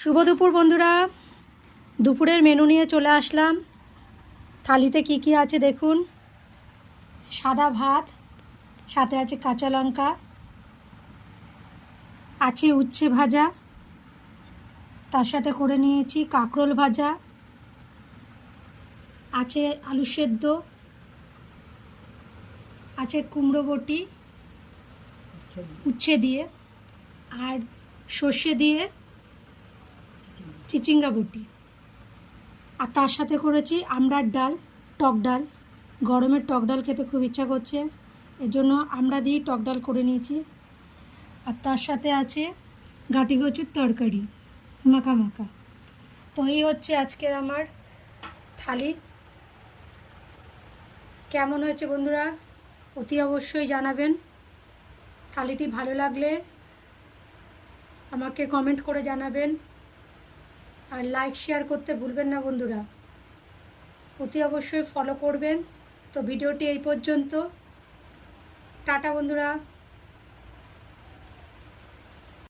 শুভ দুপুর বন্ধুরা। দুপুরের মেনু নিয়ে চলে আসলাম। থালিতে কি কি আছে দেখুন। সাদা ভাত, সাথে আছে কাঁচা লঙ্কা, আছে উচ্ছে ভাজা, তার সাথে করে নিয়েছি কাঁকরোল ভাজা, আছে আলু সেদ্ধ, আছে কুমড়ো বটি উচ্ছে দিয়ে, আর সর্ষে দিয়ে চিচিঙ্গা বটি, আর তার সাথে করেছি আমড়ার ডাল, টক ডাল। গরমের টক ডাল খেতে খুব ইচ্ছা করছে, এজন্য আমড়া দিয়েই টক ডাল করে নিয়েছি। আর তার সাথে আছে গাঁটি কচুর তরকারি মাখা মাখা। তো এই হচ্ছে আজকের আমার থালি। কেমন হয়েছে বন্ধুরা অতি অবশ্যই জানাবেন। থালিটি ভালো লাগলে আমাকে কমেন্ট করে জানাবেন, আর লাইক শেয়ার করতে ভুলবেন না বন্ধুরা। অতি অবশ্যই ফলো করবেন। তো ভিডিওটি এই পর্যন্ত। টাটা বন্ধুরা।